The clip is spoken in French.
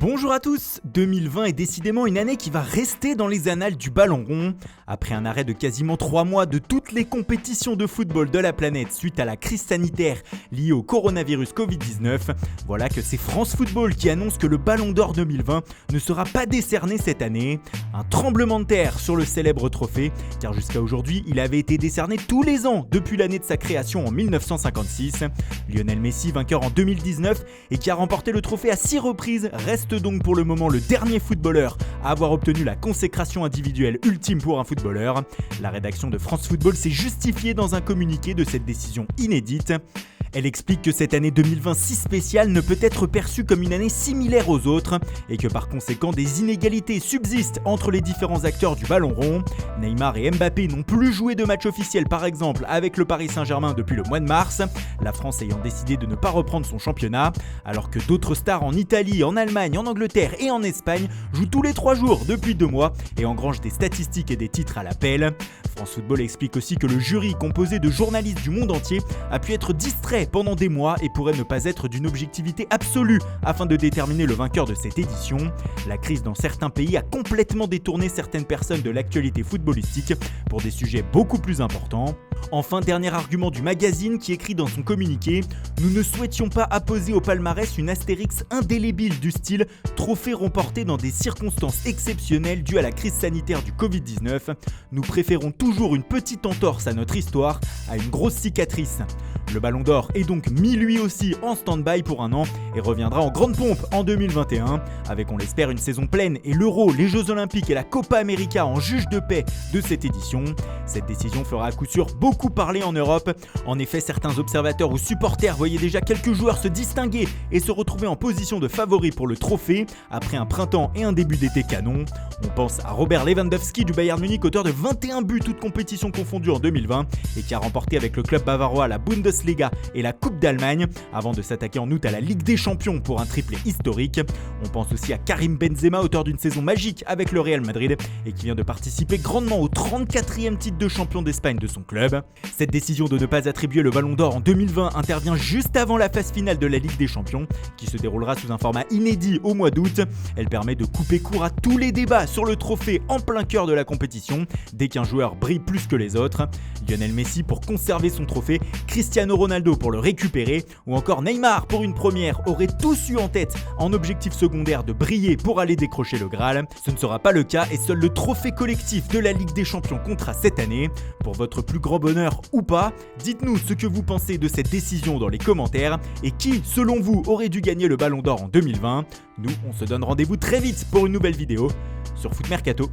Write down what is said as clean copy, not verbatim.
Bonjour à tous, 2020 est décidément une année qui va rester dans les annales du ballon rond. Après un arrêt de quasiment 3 mois de toutes les compétitions de football de la planète suite à la crise sanitaire liée au coronavirus Covid-19, voilà que c'est France Football qui annonce que le Ballon d'Or 2020 ne sera pas décerné cette année. Un tremblement de terre sur le célèbre trophée, car jusqu'à aujourd'hui, il avait été décerné tous les ans depuis l'année de sa création en 1956. Lionel Messi, vainqueur en 2019 et qui a remporté le trophée à 6 reprises, reste donc pour le moment le dernier footballeur à avoir obtenu la consécration individuelle ultime pour un footballeur. La rédaction de France Football s'est justifiée dans un communiqué de cette décision inédite. Elle explique que cette année 2020 si spéciale ne peut être perçue comme une année similaire aux autres et que par conséquent des inégalités subsistent entre les différents acteurs du ballon rond. Neymar et Mbappé n'ont plus joué de match officiel par exemple avec le Paris Saint-Germain depuis le mois de mars, la France ayant décidé de ne pas reprendre son championnat, alors que d'autres stars en Italie, en Allemagne, en Angleterre et en Espagne jouent tous les 3 jours depuis 2 mois et engrangent des statistiques et des titres à l'appel. France Football explique aussi que le jury composé de journalistes du monde entier a pu être distrait pendant des mois et pourrait ne pas être d'une objectivité absolue afin de déterminer le vainqueur de cette édition. La crise dans certains pays a complètement détourné certaines personnes de l'actualité footballistique pour des sujets beaucoup plus importants. Enfin, dernier argument du magazine qui écrit dans son communiqué: nous ne souhaitions pas apposer au palmarès une astérix indélébile du style trophée remporté dans des circonstances exceptionnelles dues à la crise sanitaire du Covid-19. Nous préférons toujours une petite entorse à notre histoire à une grosse cicatrice. Le Ballon d'Or est donc mis lui aussi en stand-by pour un an et reviendra en grande pompe en 2021, avec on l'espère une saison pleine et l'Euro, les Jeux Olympiques et la Copa América en juge de paix de cette édition. Cette décision fera à coup sûr beaucoup parler en Europe. En effet, certains observateurs ou supporters voyaient déjà quelques joueurs se distinguer et se retrouver en position de favoris pour le trophée après un printemps et un début d'été canon. On pense à Robert Lewandowski du Bayern Munich, auteur de 21 buts toutes compétitions confondues en 2020 et qui a remporté avec le club bavarois la Bundesliga et la Coupe d'Allemagne avant de s'attaquer en août à la Ligue des Champions pour un triplé historique. On pense aussi à Karim Benzema, auteur d'une saison magique avec le Real Madrid et qui vient de participer grandement au 34e titre de champion d'Espagne de son club. Cette décision de ne pas attribuer le Ballon d'Or en 2020 intervient juste avant la phase finale de la Ligue des Champions qui se déroulera sous un format inédit au mois d'août. Elle permet de couper court à tous les débats sur le trophée en plein cœur de la compétition dès qu'un joueur brille plus que les autres. Lionel Messi pour conserver son trophée, Cristiano Ronaldo pour le récupérer ou encore Neymar pour une première auraient tous eu en tête en objectif secondaire de briller pour aller décrocher le Graal. Ce ne sera pas le cas et seul le trophée collectif de la Ligue des Champions comptera cette année. Pour votre plus grand bonheur ou pas, dites-nous ce que vous pensez de cette décision dans les commentaires et qui, selon vous, aurait dû gagner le Ballon d'Or en 2020. Nous, on se donne rendez-vous très vite pour une nouvelle vidéo sur Foot Mercato.